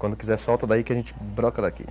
Quando quiser, solta daí que a gente broca daqui.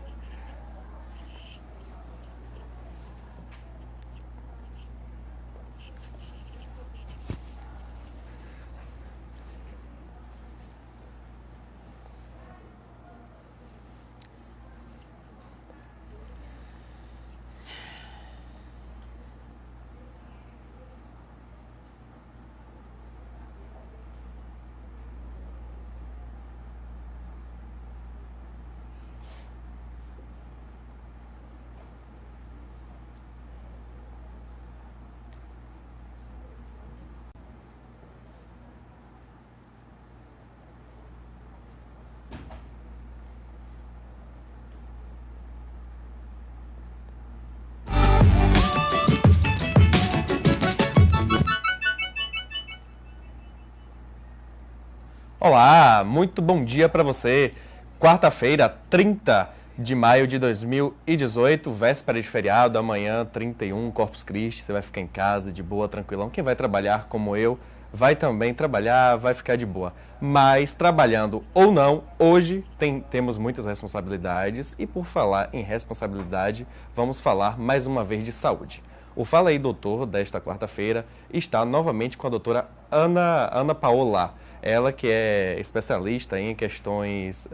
Olá, muito bom dia para você. Quarta-feira, 30 de maio de 2018, véspera de feriado, amanhã, 31, Corpus Christi, você vai ficar em casa de boa, tranquilão. Quem vai trabalhar, como eu, vai também trabalhar, vai ficar de boa. Mas, trabalhando ou não, hoje temos muitas responsabilidades e, por falar em responsabilidade, vamos falar mais uma vez de saúde. O Fala aí, Doutor, desta quarta-feira, está novamente com a doutora Ana Paola. Ela que é especialista em questões...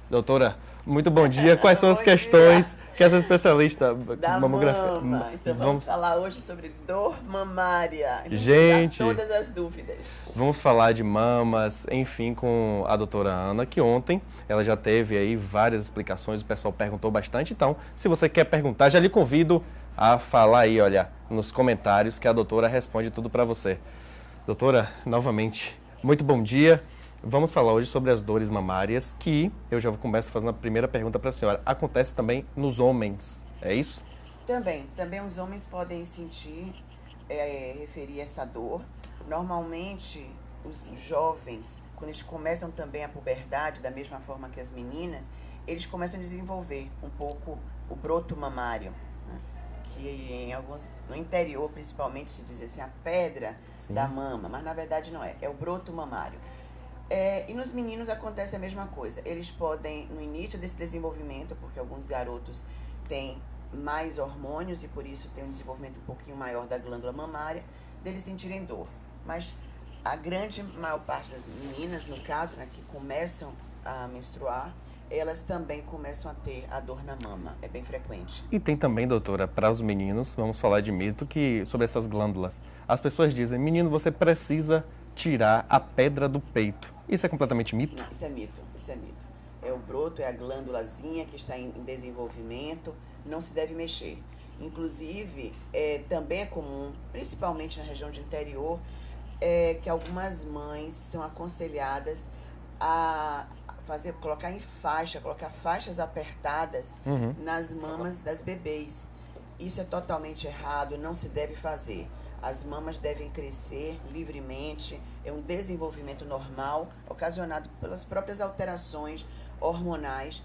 Doutora, muito bom dia. Quais são as questões que essa especialista... Da mama. Então vamos falar hoje sobre dor mamária. Gente, tirar todas as dúvidas. Vamos falar de mamas, enfim, com a doutora Ana, que ontem ela já teve aí várias explicações, o pessoal perguntou bastante. Então, se você quer perguntar, já lhe convido a falar aí, olha, nos comentários, que a doutora responde tudo para você. Doutora, novamente, muito bom dia. Vamos falar hoje sobre as dores mamárias, que eu já começo fazendo a primeira pergunta para a senhora. Acontece também nos homens, é isso? Também os homens podem sentir, referir essa dor. Normalmente, os jovens, quando eles começam também a puberdade, da mesma forma que as meninas, eles começam a desenvolver um pouco o broto mamário, né? Que no interior, principalmente, se diz assim, a pedra Sim. da mama, mas na verdade não é o broto mamário. E nos meninos acontece a mesma coisa. Eles podem, no início desse desenvolvimento, porque alguns garotos têm mais hormônios e por isso tem um desenvolvimento um pouquinho maior da glândula mamária, deles sentirem dor. Mas a grande maior parte das meninas, no caso, né, que começam a menstruar, elas também começam a ter a dor na mama, é bem frequente. E tem também, doutora, para os meninos, vamos falar de mito, que sobre essas glândulas. As pessoas dizem, menino, você precisa tirar a pedra do peito. Isso é completamente mito? Não, isso é mito. É o broto, é a glândulazinha que está em desenvolvimento, não se deve mexer. Inclusive, também é comum, principalmente na região de interior, que algumas mães são aconselhadas a colocar faixas apertadas nas mamas das bebês. Isso é totalmente errado, não se deve fazer. As mamas devem crescer livremente, é um desenvolvimento normal, ocasionado pelas próprias alterações hormonais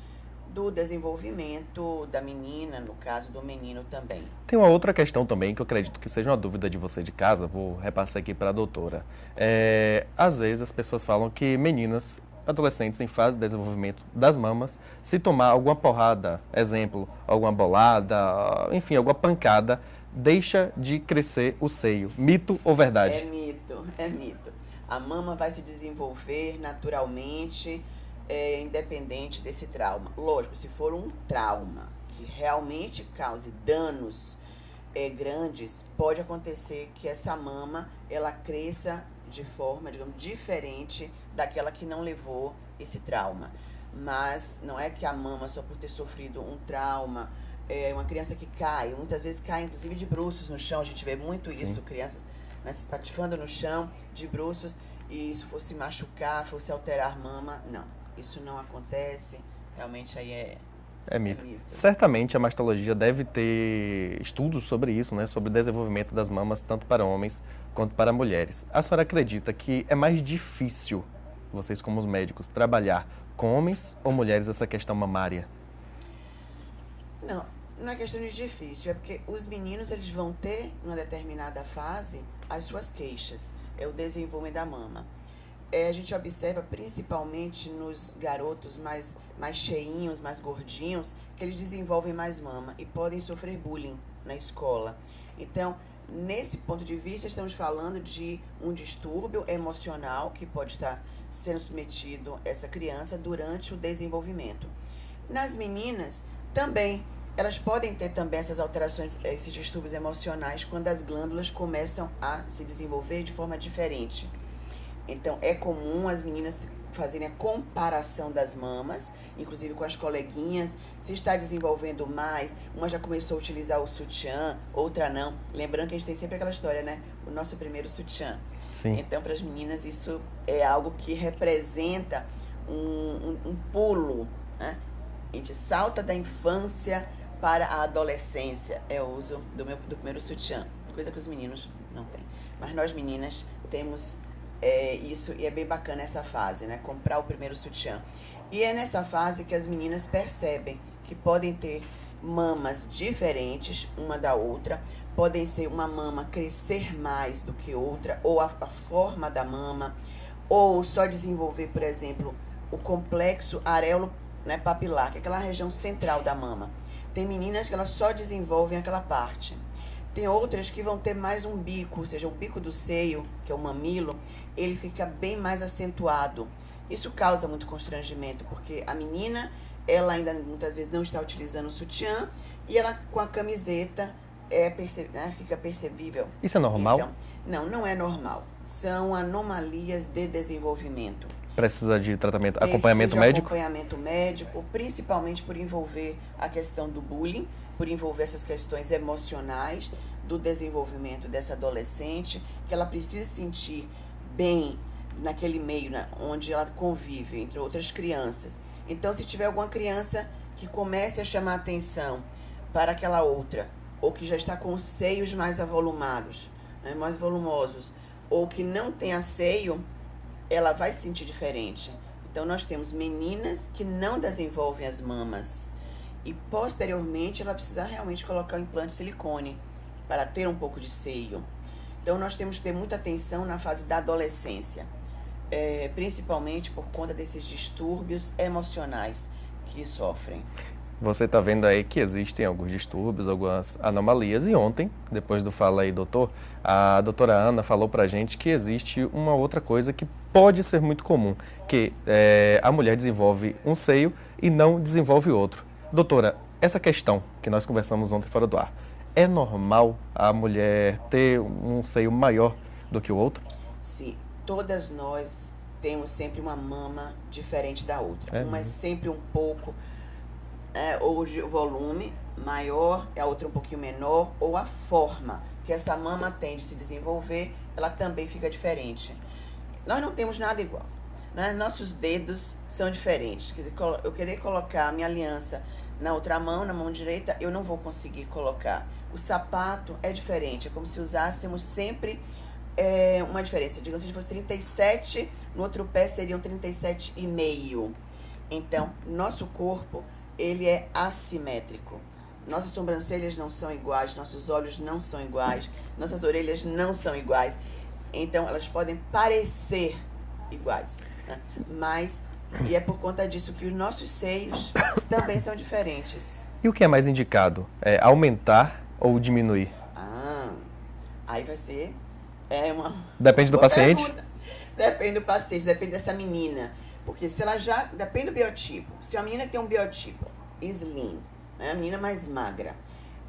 do desenvolvimento da menina, no caso do menino também. Tem uma outra questão também, que eu acredito que seja uma dúvida de você de casa, vou repassar aqui para a doutora. Às vezes as pessoas falam que meninas, adolescentes em fase de desenvolvimento das mamas, se tomar alguma porrada, exemplo, alguma bolada, enfim, alguma pancada, deixa de crescer o seio. Mito ou verdade? É mito. A mama vai se desenvolver naturalmente, independente desse trauma. Lógico, se for um trauma que realmente cause danos grandes, pode acontecer que essa mama ela cresça de forma, digamos, diferente daquela que não levou esse trauma. Mas não é que a mama, só por ter sofrido um trauma, uma criança que cai, muitas vezes cai inclusive de bruços no chão, a gente vê muito isso, Sim. Crianças, né, se patifando no chão de bruços, e isso fosse machucar, fosse alterar a mama, não, isso não acontece, realmente aí é mito. Certamente a mastologia deve ter estudos sobre isso, né, sobre o desenvolvimento das mamas, tanto para homens quanto para mulheres. A senhora acredita que é mais difícil, vocês como os médicos, trabalhar com homens ou mulheres essa questão mamária? Não é questão de difícil, é porque os meninos eles vão ter, numa determinada fase, as suas queixas, é o desenvolvimento da mama. a gente observa principalmente nos garotos mais cheinhos, mais gordinhos, que eles desenvolvem mais mama e podem sofrer bullying na escola. Então, nesse ponto de vista, estamos falando de um distúrbio emocional que pode estar sendo submetido a essa criança durante o desenvolvimento. Nas meninas, também, elas podem ter também essas alterações, esses distúrbios emocionais, quando as glândulas começam a se desenvolver de forma diferente. Então, é comum as meninas fazerem a comparação das mamas, inclusive com as coleguinhas, se está desenvolvendo mais, uma já começou a utilizar o sutiã, outra não. Lembrando que a gente tem sempre aquela história, né? O nosso primeiro sutiã. Sim. Então, para as meninas, isso é algo que representa um pulo, né? A gente salta da infância para a adolescência. É o uso do primeiro sutiã, coisa que os meninos não têm. Mas nós, meninas, temos isso, e é bem bacana essa fase, né? Comprar o primeiro sutiã. E é nessa fase que as meninas percebem que podem ter mamas diferentes uma da outra, podem ser uma mama crescer mais do que outra, ou a forma da mama, ou só desenvolver, por exemplo, o complexo areolo, né, papilar, que é aquela região central da mama. Tem meninas que elas só desenvolvem aquela parte. Tem outras que vão ter mais um bico, ou seja, o bico do seio, que é o mamilo, ele fica bem mais acentuado. Isso causa muito constrangimento, porque a menina, ela ainda muitas vezes não está utilizando o sutiã, e ela com a camiseta fica percebível. Isso é normal? Então, não é normal. São anomalias de desenvolvimento. Precisa de tratamento, acompanhamento médico? Acompanhamento médico, principalmente por envolver a questão do bullying, por envolver essas questões emocionais do desenvolvimento dessa adolescente, que ela precisa se sentir bem naquele meio, né, onde ela convive entre outras crianças. Então, se tiver alguma criança que comece a chamar atenção para aquela outra, ou que já está com seios mais avolumados, né, mais volumosos, ou que não tenha seio, ela vai se sentir diferente. Então, nós temos meninas que não desenvolvem as mamas e, posteriormente, ela precisa realmente colocar o implante de silicone para ter um pouco de seio. Então, nós temos que ter muita atenção na fase da adolescência, principalmente por conta desses distúrbios emocionais que sofrem. Você está vendo aí que existem alguns distúrbios, algumas anomalias. E ontem, depois do Fala aí, doutor, a doutora Ana falou pra gente que existe uma outra coisa que pode ser muito comum, que a mulher desenvolve um seio e não desenvolve outro. Doutora, essa questão que nós conversamos ontem fora do ar, é normal a mulher ter um seio maior do que o outro? Sim, todas nós temos sempre uma mama diferente da outra. Uma é sempre um pouco... ou o volume maior, a outra um pouquinho menor, ou a forma que essa mama tem de se desenvolver, ela também fica diferente. Nós não temos nada igual, né? Nossos dedos são diferentes. Quer dizer, eu querer colocar a minha aliança na outra mão, na mão direita, eu não vou conseguir colocar. O sapato é diferente, é como se usássemos sempre uma diferença. Digamos, se fosse 37, no outro pé seriam 37,5. Então, nosso corpo, ele é assimétrico. Nossas sobrancelhas não são iguais, nossos olhos não são iguais, nossas orelhas não são iguais. Então, elas podem parecer iguais, né? Mas, e é por conta disso que os nossos seios também são diferentes. E o que é mais indicado? Aumentar ou diminuir? Aí vai ser Depende do paciente? Pergunta. Depende do paciente, depende dessa menina. Porque se ela já... Depende do biotipo. Se a menina tem um biotipo slim, né, a menina mais magra,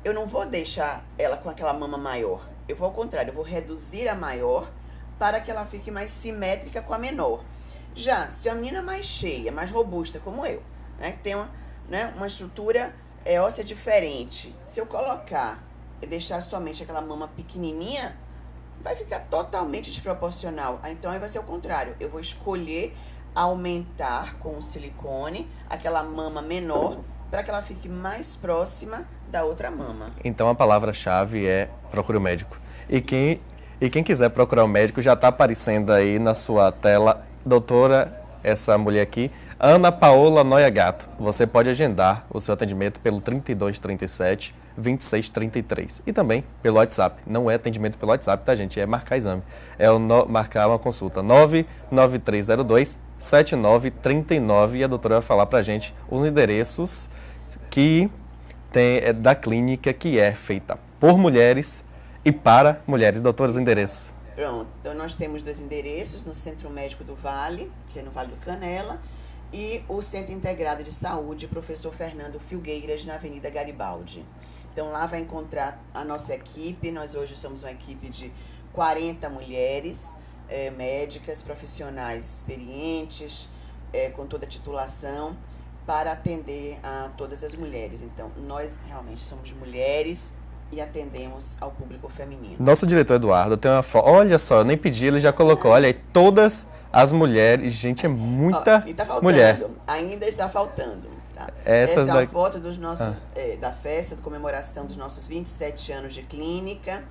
eu não vou deixar ela com aquela mama maior. Eu vou ao contrário, eu vou reduzir a maior para que ela fique mais simétrica com a menor. Já, se a menina mais cheia, mais robusta, como eu, né, que tem uma estrutura óssea diferente, se eu colocar e deixar somente aquela mama pequenininha, vai ficar totalmente desproporcional. Então, aí vai ser o contrário. Eu vou escolher aumentar com o silicone aquela mama menor para que ela fique mais próxima da outra mama. Então a palavra-chave é procure o médico. E quem quiser procurar o médico já está aparecendo aí na sua tela, doutora essa mulher aqui, Ana Paola Noia Gato. Você pode agendar o seu atendimento pelo 3237 2633 e também pelo WhatsApp. Não é atendimento pelo WhatsApp, tá, gente? É marcar exame. Marcar uma consulta 99302 7939 e a doutora vai falar pra gente os endereços que tem da clínica que é feita por mulheres e para mulheres. Doutora, os endereços. Pronto, então nós temos 2 endereços no Centro Médico do Vale, que é no Vale do Canela, e o Centro Integrado de Saúde, Professor Fernando Filgueiras, na Avenida Garibaldi. Então lá vai encontrar a nossa equipe. Nós hoje somos uma equipe de 40 mulheres, médicas, profissionais experientes, com toda a titulação, para atender a todas as mulheres. Então nós realmente somos mulheres e atendemos ao público feminino. Nosso diretor Eduardo tem uma foto. Olha só, eu nem pedi, ele já colocou. Olha aí, todas as mulheres. Gente, é muita e tá faltando, mulher. Ainda está faltando. Tá? Essa é uma foto dos nossos, da festa de comemoração dos nossos 27 anos de clínica.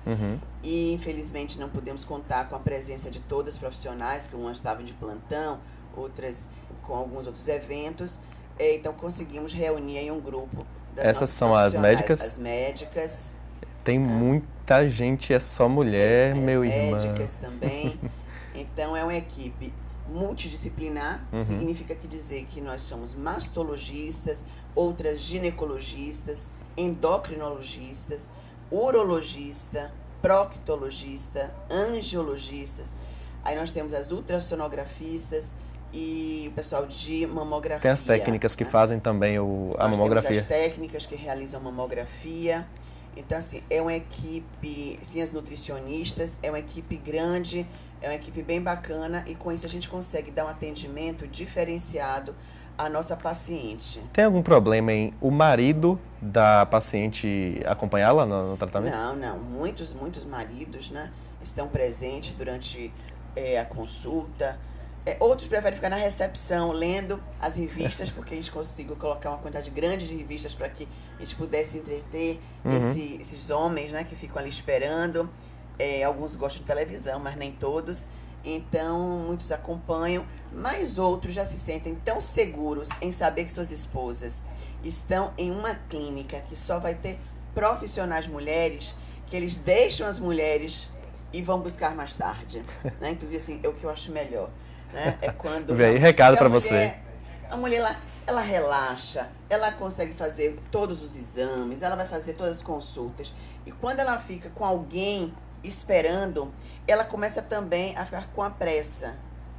E infelizmente não pudemos contar com a presença de todas as profissionais, que umas estavam de plantão, outras com alguns outros eventos. Então conseguimos reunir em um grupo das Essas são as médicas? As médicas. Tem muita gente, é só mulher, meu irmão. As médicas também. Então é uma equipe multidisciplinar, significa dizer que nós somos mastologistas, outras ginecologistas, endocrinologistas, urologista, proctologista, angiologistas. Aí nós temos as ultrassonografistas e o pessoal de mamografia. Tem as técnicas que fazem também a mamografia. Temos as técnicas que realizam a mamografia. Então, assim, é uma equipe, sim, as nutricionistas, é uma equipe grande, é uma equipe bem bacana e com isso a gente consegue dar um atendimento diferenciado à nossa paciente. Tem algum problema em o marido da paciente acompanhá-la no tratamento? Não. Muitos maridos, né, estão presentes durante a consulta. Outros preferem ficar na recepção, lendo as revistas, porque a gente conseguiu colocar uma quantidade grande de revistas para que a gente pudesse entreter esses homens, né, que ficam ali esperando. Alguns gostam de televisão, mas nem todos. Então, muitos acompanham, mas outros já se sentem tão seguros em saber que suas esposas estão em uma clínica que só vai ter profissionais mulheres, que eles deixam as mulheres e vão buscar mais tarde. Né? Inclusive, assim, é o que eu acho melhor. Né? É quando Vem aí, recado para você. A mulher, ela relaxa, ela consegue fazer todos os exames, ela vai fazer todas as consultas. E quando ela fica com alguém esperando, ela começa também a ficar com a pressa.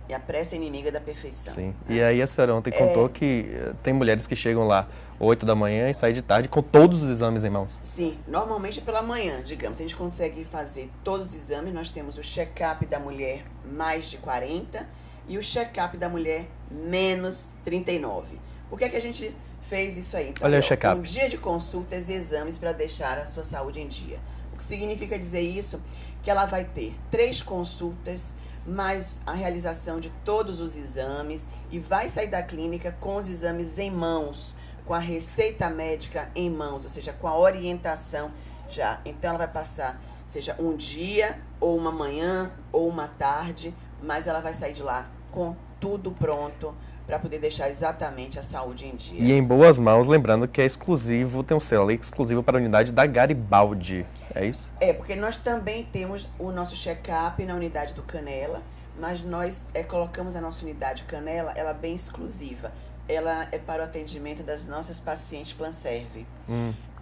E a pressa é inimiga da perfeição. Sim. E aí a senhora ontem contou que tem mulheres que chegam lá 8 da manhã e saem de tarde com todos os exames em mãos. Sim, normalmente pela manhã, digamos. A gente consegue fazer todos os exames. Nós temos o check-up da mulher mais de 40 e o check-up da mulher menos 39. Por que é que a gente fez isso aí? Então, olha o check-up. Um dia de consultas e exames para deixar a sua saúde em dia. O que significa dizer isso? Que ela vai ter 3 consultas, mais a realização de todos os exames e vai sair da clínica com os exames em mãos, com a receita médica em mãos, ou seja, com a orientação já. Então ela vai passar, seja um dia, ou uma manhã, ou uma tarde, mas ela vai sair de lá com tudo pronto para poder deixar exatamente a saúde em dia. E em boas mãos, lembrando que é exclusivo, tem um selo ali exclusivo para a unidade da Garibaldi, é isso? Porque nós também temos o nosso check-up na unidade do Canela, mas nós colocamos a nossa unidade Canela, ela é bem exclusiva. Ela é para o atendimento das nossas pacientes Planserve.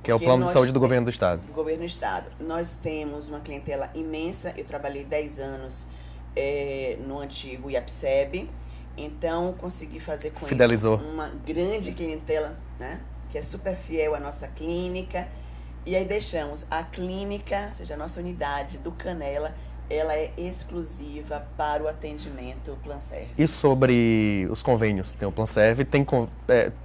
Que é o plano de saúde do governo do estado. Do governo do estado. Nós temos uma clientela imensa, eu trabalhei 10 anos no antigo IAPSEB, então consegui fazer com Fidelizou. isso uma grande clientela, né, que é super fiel à nossa clínica. E aí deixamos a clínica, ou seja, a nossa unidade do Canela, ela é exclusiva para o atendimento Planserve. E sobre os convênios? Tem o Planserve,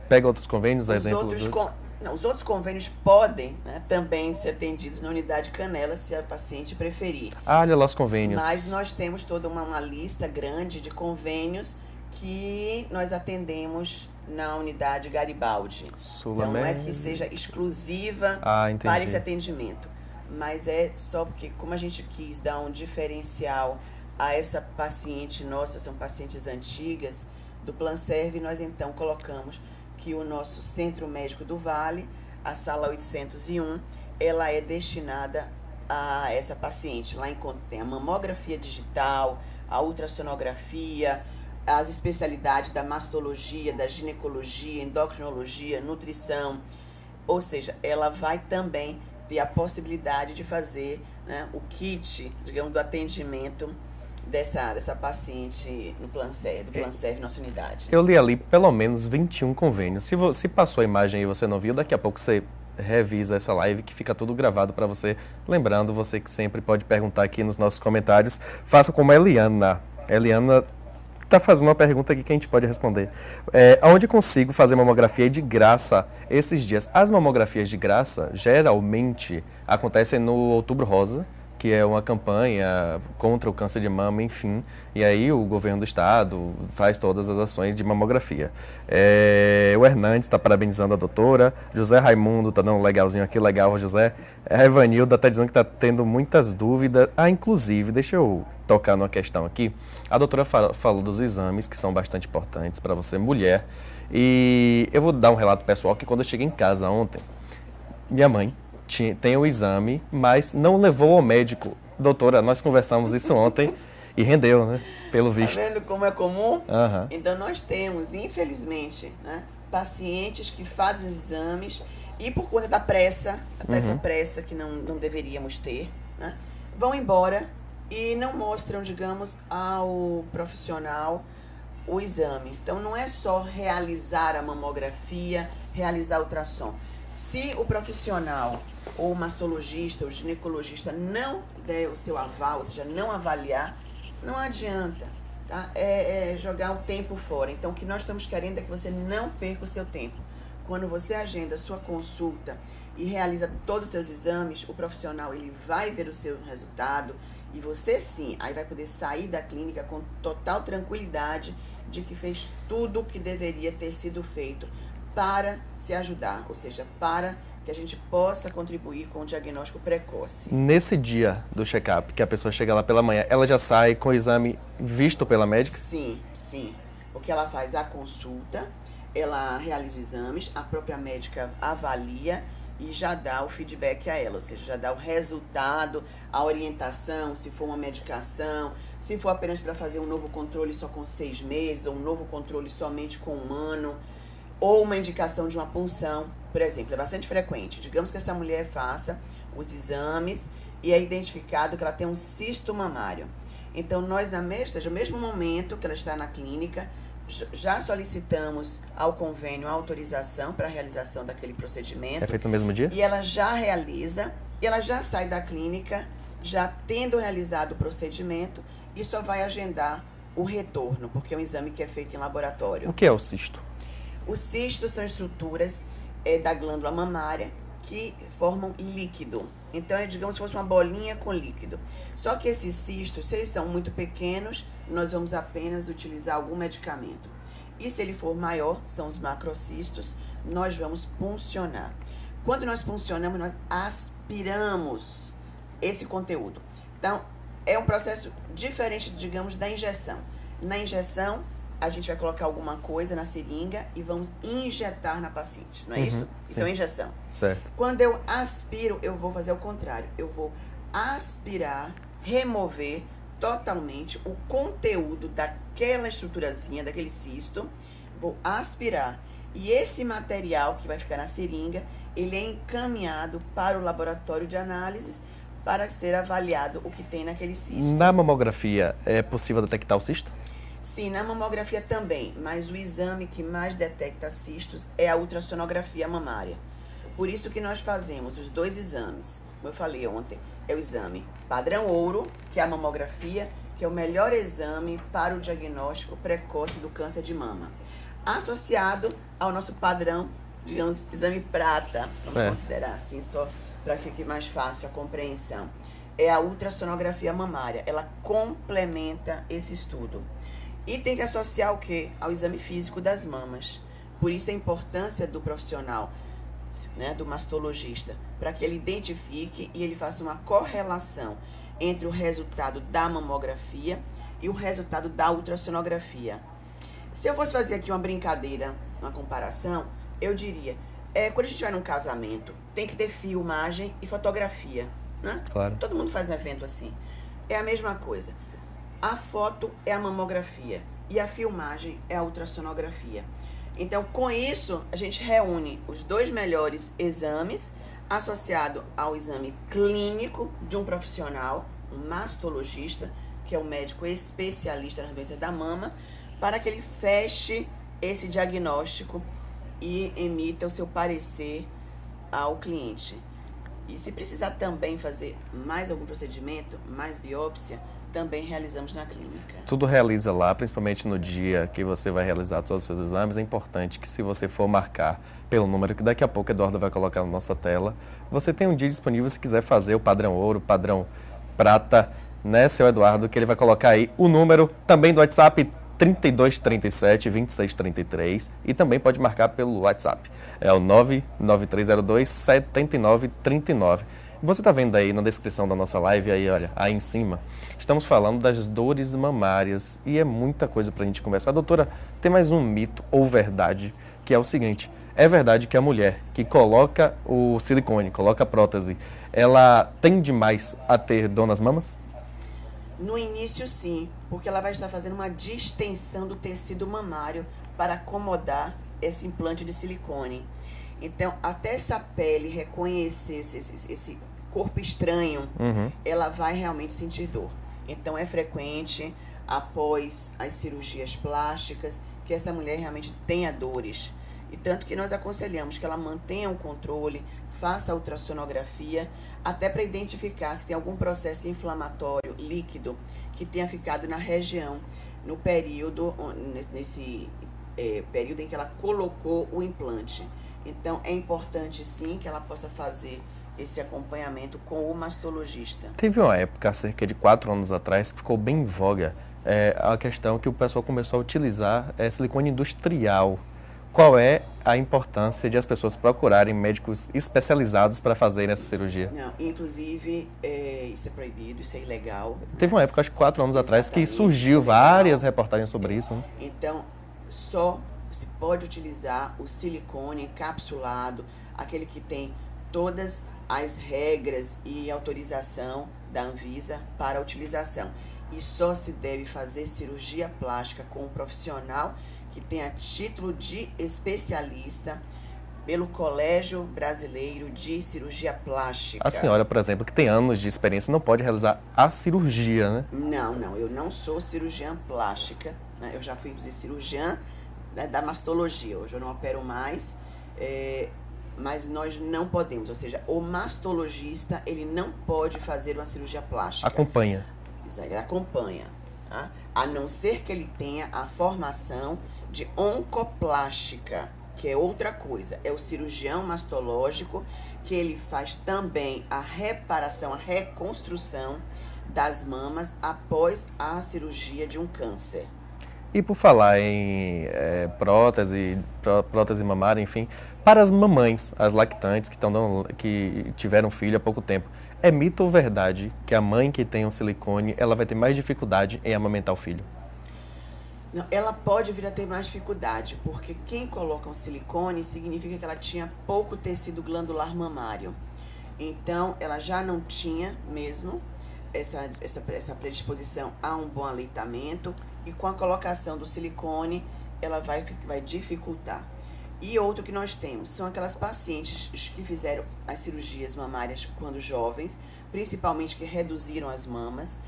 pega outros convênios, Os outros convênios podem, né, também ser atendidos na unidade Canela, se a paciente preferir. Olha lá os convênios. Mas nós temos toda uma lista grande de convênios que nós atendemos na unidade Garibaldi. Então não é que seja exclusiva para esse atendimento, mas é só porque, como a gente quis dar um diferencial a essa paciente nossa, são pacientes antigas, do Planserve, nós então colocamos que o nosso Centro Médico do Vale, a sala 801, ela é destinada a essa paciente. Lá tem a mamografia digital, a ultrassonografia, as especialidades da mastologia, da ginecologia, endocrinologia, nutrição. Ou seja, ela vai também ter a possibilidade de fazer, né, o kit, digamos, do atendimento dessa paciente no Planserve, do Planserve, nossa unidade. Eu li ali pelo menos 21 convênios. Se passou a imagem e você não viu, daqui a pouco você revisa essa live que fica tudo gravado para você. Lembrando, você que sempre pode perguntar aqui nos nossos comentários, faça como a Eliana. A Eliana está fazendo uma pergunta aqui que a gente pode responder. Onde consigo fazer mamografia de graça esses dias? As mamografias de graça geralmente acontecem no Outubro Rosa, que é uma campanha contra o câncer de mama, enfim. E aí o governo do estado faz todas as ações de mamografia. O Hernandes está parabenizando a doutora. José Raimundo está dando um legalzinho aqui, legal, José. A Evanilda está dizendo que está tendo muitas dúvidas. Inclusive, deixa eu tocar numa questão aqui. A doutora falou dos exames, que são bastante importantes para você, mulher. E eu vou dar um relato pessoal que quando eu cheguei em casa ontem, minha mãe tem o exame, mas não levou ao médico. Doutora, nós conversamos isso ontem e rendeu, né? Pelo visto. Tá vendo como é comum? Uhum. Então nós temos, infelizmente, né, pacientes que fazem os exames e por conta da pressa, até essa pressa que não deveríamos ter, né, vão embora e não mostram, digamos, ao profissional o exame. Então não é só realizar a mamografia, realizar o ultrassom. Se o profissional, ou o mastologista, ou o ginecologista não der o seu aval, ou seja, não avaliar, não adianta, tá? É jogar o tempo fora. Então, o que nós estamos querendo é que você não perca o seu tempo. Quando você agenda a sua consulta e realiza todos os seus exames, o profissional ele vai ver o seu resultado e você sim, aí vai poder sair da clínica com total tranquilidade de que fez tudo o que deveria ter sido feito para se ajudar, ou seja, para que a gente possa contribuir com o diagnóstico precoce. Nesse dia do check-up, que a pessoa chega lá pela manhã, ela já sai com o exame visto pela médica? Sim, sim. Porque ela faz a consulta, ela realiza exames, a própria médica avalia e já dá o feedback a ela, ou seja, já dá o resultado, a orientação, se for uma medicação, se for apenas para fazer um novo controle só com 6 meses, ou um novo controle somente com 1 ano, ou uma indicação de uma punção, por exemplo, é bastante frequente. Digamos que essa mulher faça os exames e é identificado que ela tem um cisto mamário. Então, nós, no mesmo momento que ela está na clínica, já solicitamos ao convênio a autorização para a realização daquele procedimento. É feito no mesmo dia? E ela já realiza, e ela já sai da clínica, já tendo realizado o procedimento, e só vai agendar o retorno, porque é um exame que é feito em laboratório. O que é o cisto? Os cistos são estruturas da glândula mamária que formam líquido. Então, é, digamos, se fosse uma bolinha com líquido. Só que esses cistos, se eles são muito pequenos, nós vamos apenas utilizar algum medicamento. E se ele for maior, são os macrocistos, nós vamos puncionar. Quando nós puncionamos, nós aspiramos esse conteúdo. Então, é um processo diferente, digamos, da injeção. Na injeção, a gente vai colocar alguma coisa na seringa e vamos injetar na paciente, não é isso? Isso é uma injeção. Certo. Quando eu aspiro, eu vou fazer o contrário. Eu vou aspirar, remover totalmente o conteúdo daquela estruturazinha, daquele cisto. Vou aspirar. E esse material que vai ficar na seringa, ele é encaminhado para o laboratório de análises para ser avaliado o que tem naquele cisto. Na mamografia, é possível detectar o cisto? Sim, na mamografia também, mas o exame que mais detecta cistos é a ultrassonografia mamária. Por isso que nós fazemos os 2 exames. Como eu falei ontem, é o exame padrão ouro, que é a mamografia, que é o melhor exame para o diagnóstico precoce do câncer de mama. Associado ao nosso padrão, digamos, exame prata, vamos considerar assim, só para ficar mais fácil a compreensão. É a ultrassonografia mamária, ela complementa esse estudo. E tem que associar o quê? Ao exame físico das mamas. Por isso a importância do profissional, né, do mastologista, para que ele identifique e ele faça uma correlação entre o resultado da mamografia e o resultado da ultrassonografia. Se eu fosse fazer aqui uma brincadeira, uma comparação, eu diria, quando a gente vai num casamento, tem que ter filmagem e fotografia, né? Claro. Todo mundo faz um evento assim. É a mesma coisa. A foto é a mamografia e a filmagem é a ultrassonografia. Então, com isso, a gente reúne os dois melhores exames associado ao exame clínico de um profissional, um mastologista, que é um médico especialista nas doenças da mama, para que ele feche esse diagnóstico e emita o seu parecer ao cliente. E se precisar também fazer mais algum procedimento, mais biópsia, também realizamos na clínica. Tudo realiza lá, principalmente no dia que você vai realizar todos os seus exames. É importante que, se você for marcar pelo número que daqui a pouco a Eduardo vai colocar na nossa tela, você tem um dia disponível se quiser fazer o padrão ouro, padrão prata, né, seu Eduardo, que ele vai colocar aí o número também do WhatsApp 3237 2633 e também pode marcar pelo WhatsApp. É o 99302 7939. Você está vendo aí na descrição da nossa live, aí, olha, aí em cima, estamos falando das dores mamárias e é muita coisa para a gente conversar. Doutora, tem mais um mito ou verdade, que é o seguinte: é verdade que a mulher que coloca o silicone, coloca a prótese, ela tende mais a ter dor nas mamas? No início, sim, porque ela vai estar fazendo uma distensão do tecido mamário para acomodar esse implante de silicone. Então, até essa pele reconhecer esse corpo estranho, ela vai realmente sentir dor. Então, é frequente, após as cirurgias plásticas, que essa mulher realmente tenha dores. E tanto que nós aconselhamos que ela mantenha o controle, faça a ultrassonografia, até para identificar se tem algum processo inflamatório líquido que tenha ficado na região, no período, nesse período em que ela colocou o implante. Então, é importante, sim, que ela possa fazer esse acompanhamento com o mastologista. Teve uma época, há cerca de 4 anos atrás, que ficou bem em voga a questão que o pessoal começou a utilizar silicone industrial. Qual é a importância de as pessoas procurarem médicos especializados para fazerem essa cirurgia? Não, inclusive, isso é proibido, isso é ilegal. Teve uma época, acho que 4 anos atrás, que surgiu várias reportagens sobre isso. Né? Então, só se pode utilizar o silicone encapsulado, aquele que tem todas as regras e autorização da Anvisa para a utilização. E só se deve fazer cirurgia plástica com um profissional que tenha título de especialista pelo Colégio Brasileiro de Cirurgia Plástica. A senhora, por exemplo, que tem anos de experiência, não pode realizar a cirurgia, né? Não, eu não sou cirurgiã plástica, né? Eu já fui cirurgiã da mastologia, hoje eu não opero mais, mas nós não podemos, ou seja, o mastologista, ele não pode fazer uma cirurgia plástica. Acompanha. Ele acompanha, tá? A não ser que ele tenha a formação de oncoplástica, que é outra coisa, é o cirurgião mastológico, que ele faz também a reparação, a reconstrução das mamas após a cirurgia de um câncer. E por falar em prótese mamária, enfim, para as mamães, as lactantes que tiveram filho há pouco tempo, é mito ou verdade que a mãe que tem um silicone, ela vai ter mais dificuldade em amamentar o filho? Não, ela pode vir a ter mais dificuldade, porque quem coloca um silicone significa que ela tinha pouco tecido glandular mamário. Então, ela já não tinha mesmo essa predisposição a um bom aleitamento, e com a colocação do silicone, ela vai dificultar. E outro que nós temos são aquelas pacientes que fizeram as cirurgias mamárias quando jovens, principalmente que reduziram as mamas,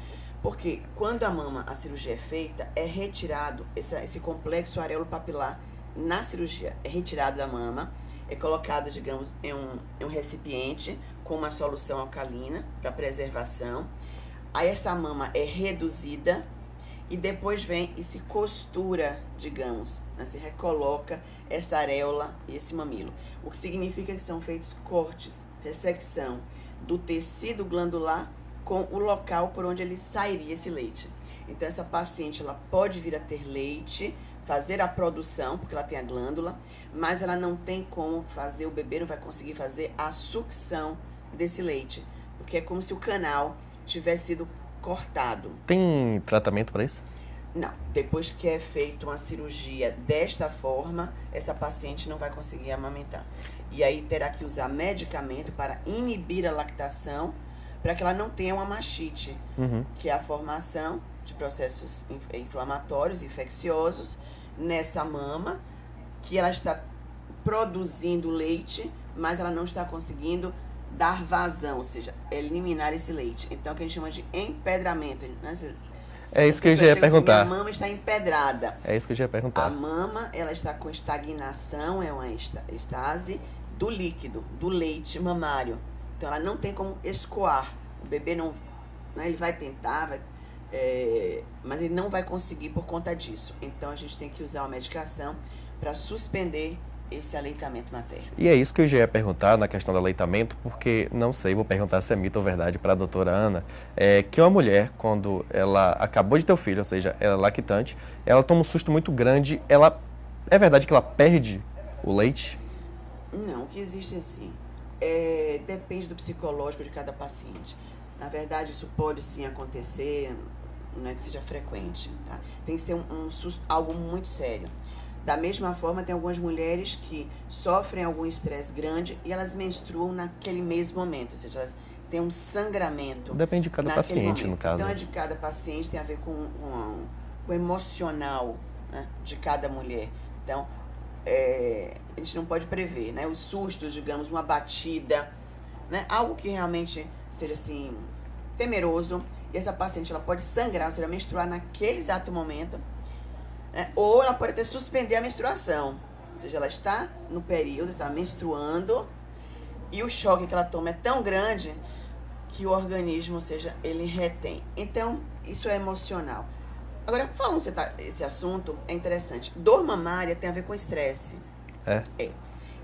porque quando a cirurgia é feita, é retirado esse complexo areolo-papilar na cirurgia, é retirado da mama, é colocado, digamos, em um recipiente com uma solução alcalina para preservação. Aí essa mama é reduzida e depois vem e se costura, digamos, né? Se recoloca essa areola e esse mamilo. O que significa que são feitos cortes, ressecção do tecido glandular com o local por onde ele sairia esse leite. Então essa paciente, ela pode vir a ter leite, fazer a produção, porque ela tem a glândula, mas ela não tem como fazer, o bebê não vai conseguir fazer a sucção desse leite, porque é como se o canal tivesse sido cortado. Tem tratamento para isso? Não, depois que é feita uma cirurgia desta forma, essa paciente não vai conseguir amamentar. E aí terá que usar medicamento para inibir a lactação, para que ela não tenha uma mastite, que é a formação de processos inflamatórios, infecciosos, nessa mama, que ela está produzindo leite, mas ela não está conseguindo dar vazão, ou seja, eliminar esse leite. Então, o que a gente chama de empedramento, né? É isso que eu já ia perguntar. Assim, minha mama está empedrada. É isso que eu já ia perguntar. A mama, ela está com estagnação, é uma estase do líquido, do leite mamário. Então, ela não tem como escoar. O bebê não, né, ele vai tentar, mas ele não vai conseguir por conta disso. Então, a gente tem que usar uma medicação para suspender esse aleitamento materno. E é isso que eu já ia perguntar na questão do aleitamento, porque não sei, vou perguntar se é mito ou verdade para a doutora Ana, que uma mulher, quando ela acabou de ter o filho, ou seja, ela é lactante, ela toma um susto muito grande, é verdade que ela perde o leite? Não, o que existe assim, depende do psicológico de cada paciente. Na verdade, isso pode sim acontecer, não é que seja frequente, tá? Tem que ser um susto, algo muito sério. Da mesma forma, tem algumas mulheres que sofrem algum estresse grande e elas menstruam naquele mesmo momento, ou seja, elas têm um sangramento. Depende de cada paciente, momento. no caso. Então, de cada paciente tem a ver com o emocional, né, de cada mulher. Então, a gente não pode prever, né? Os sustos, digamos, uma batida, né? Algo que realmente seja assim, temeroso. E essa paciente ela pode sangrar, ou seja, menstruar naquele exato momento. Ou ela pode até suspender a menstruação, ou seja, ela está no período, está menstruando e o choque que ela toma é tão grande que o organismo, ou seja, ele retém. Então, isso é emocional. Agora, falando esse assunto, é interessante. Dor mamária tem a ver com estresse. É.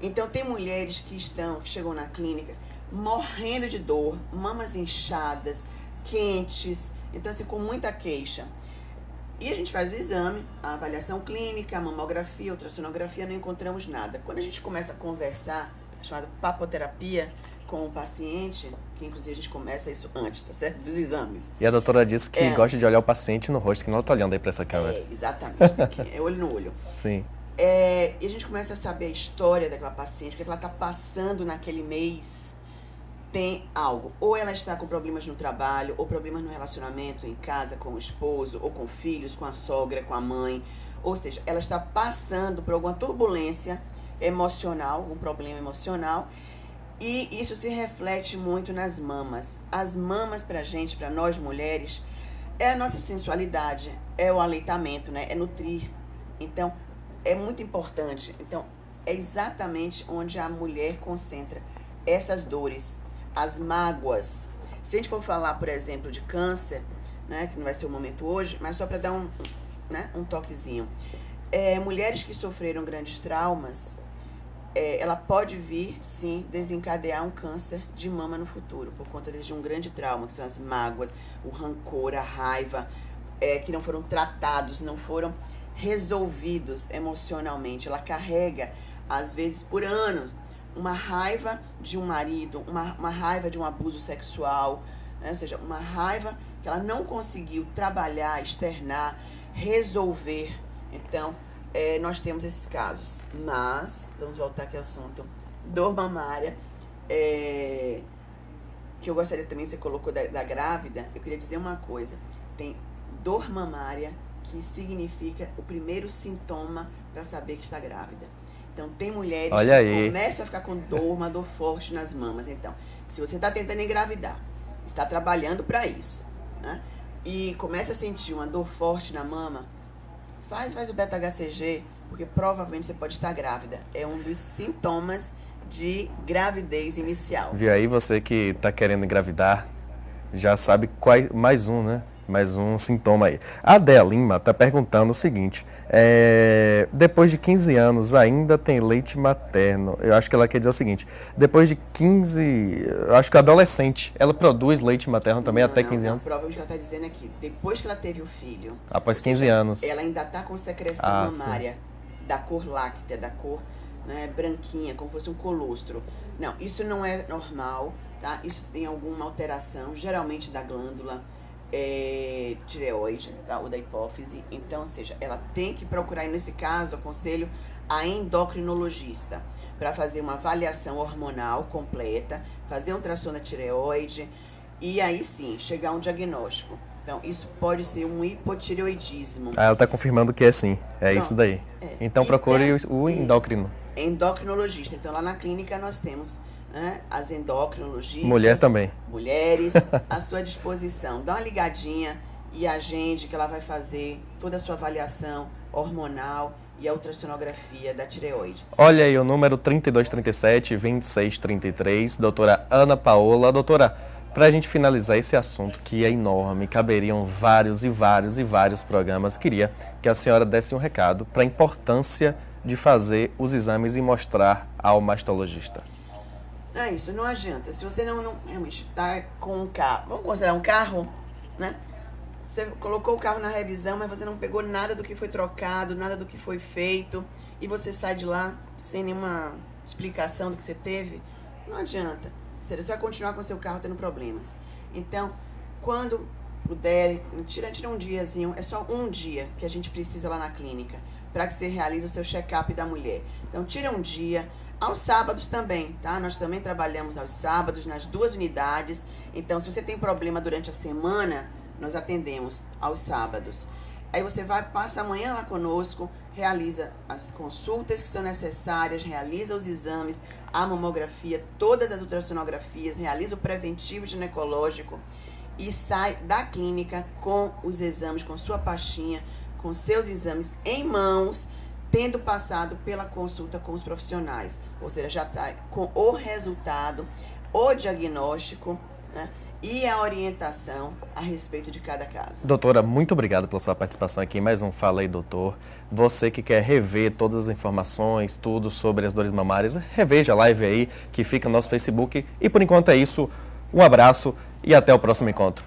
Então, tem mulheres que chegam na clínica morrendo de dor, mamas inchadas, quentes, então assim, com muita queixa. E a gente faz o exame, a avaliação clínica, a mamografia, a ultrassonografia, não encontramos nada. Quando a gente começa a conversar, a chamada papoterapia, com o paciente, que inclusive a gente começa isso antes, tá certo? Dos exames. E a doutora disse que gosta de olhar o paciente no rosto, que não está olhando aí para essa câmera. Exatamente, é olho no olho. Sim. E a gente começa a saber a história daquela paciente, o que ela está passando naquele mês. Tem algo, ou ela está com problemas no trabalho, ou problemas no relacionamento, em casa, com o esposo, ou com filhos, com a sogra, com a mãe. Ou seja, ela está passando por alguma turbulência emocional, algum problema emocional, e isso se reflete muito nas mamas. As mamas pra gente, pra nós mulheres, é a nossa sensualidade, é o aleitamento, né? É nutrir. Então, é muito importante. Então, é exatamente onde a mulher concentra essas dores. As mágoas. Se a gente for falar, por exemplo, de câncer, né, que não vai ser o momento hoje, mas só para dar um toquezinho. Mulheres que sofreram grandes traumas, ela pode vir, sim, desencadear um câncer de mama no futuro, por conta de um grande trauma, que são as mágoas, o rancor, a raiva, que não foram tratados, não foram resolvidos emocionalmente. Ela carrega, às vezes, por anos, uma raiva de um marido, uma raiva de um abuso sexual, né? Ou seja, uma raiva que ela não conseguiu trabalhar, externar, resolver. Então, nós temos esses casos. Mas, vamos voltar aqui ao assunto, dor mamária, que eu gostaria também, você colocou da grávida, eu queria dizer uma coisa, tem dor mamária que significa o primeiro sintoma para saber que está grávida. Então, tem mulheres que começam a ficar com dor, uma dor forte nas mamas. Então, se você está tentando engravidar, está trabalhando para isso, né? E começa a sentir uma dor forte na mama, faz o beta-HCG, porque provavelmente você pode estar grávida. É um dos sintomas de gravidez inicial. Viu aí, você que está querendo engravidar, já sabe mais um, né? Mais um sintoma aí. A Adéa Lima está perguntando o seguinte, depois de 15 anos ainda tem leite materno? Eu acho que ela quer dizer o seguinte, depois de 15, eu acho que adolescente, ela produz leite materno também até 15 anos? Provavelmente ela está dizendo aqui, depois que ela teve o filho, após 15 anos, ela ainda está com secreção mamária, da cor láctea, da cor, né, branquinha, como fosse um colostro. Não, isso não é normal, tá? Isso tem alguma alteração, geralmente da glândula tireoide, tá? Ou da hipófise. Então, ou seja, ela tem que procurar, e nesse caso, aconselho a endocrinologista para fazer uma avaliação hormonal completa, fazer um ultrassom da tireoide e aí sim chegar a um diagnóstico. Então, isso pode ser um hipotireoidismo. Ela está confirmando que é sim, é Pronto. Isso daí. Então procure o endócrino. Endocrinologista. Então, lá na clínica nós temos, né, as endocrinologistas. Mulher também. Mulheres à sua disposição. Dá uma ligadinha e agende que ela vai fazer toda a sua avaliação hormonal e a ultrassonografia da tireoide. Olha aí o número 3237-2633, doutora Ana Paola. Doutora, para a gente finalizar esse assunto que é enorme, caberiam vários programas, queria que a senhora desse um recado para a importância de fazer os exames e mostrar ao mastologista. É isso, não adianta. Se você não realmente está com um carro, vamos considerar um carro, né? Você colocou o carro na revisão, mas você não pegou nada do que foi trocado, nada do que foi feito, e você sai de lá sem nenhuma explicação do que você teve, não adianta. Você vai continuar com o seu carro tendo problemas. Então, quando puder, tira um diazinho, é só um dia que a gente precisa lá na clínica, para que você realize o seu check-up da mulher. Então, tira um dia. Aos sábados também, tá? Nós também trabalhamos aos sábados nas 2 unidades. Então, se você tem problema durante a semana, nós atendemos aos sábados. Aí você passa amanhã lá conosco, realiza as consultas que são necessárias, realiza os exames, a mamografia, todas as ultrassonografias, realiza o preventivo ginecológico e sai da clínica com os exames, com sua pastinha, com seus exames em mãos, tendo passado pela consulta com os profissionais. Ou seja, já está com o resultado, o diagnóstico, né? E a orientação a respeito de cada caso. Doutora, muito obrigado pela sua participação aqui em mais um Fala aí, doutor. Você que quer rever todas as informações, tudo sobre as dores mamárias, reveja a live aí que fica no nosso Facebook. E por enquanto é isso, um abraço e até o próximo encontro.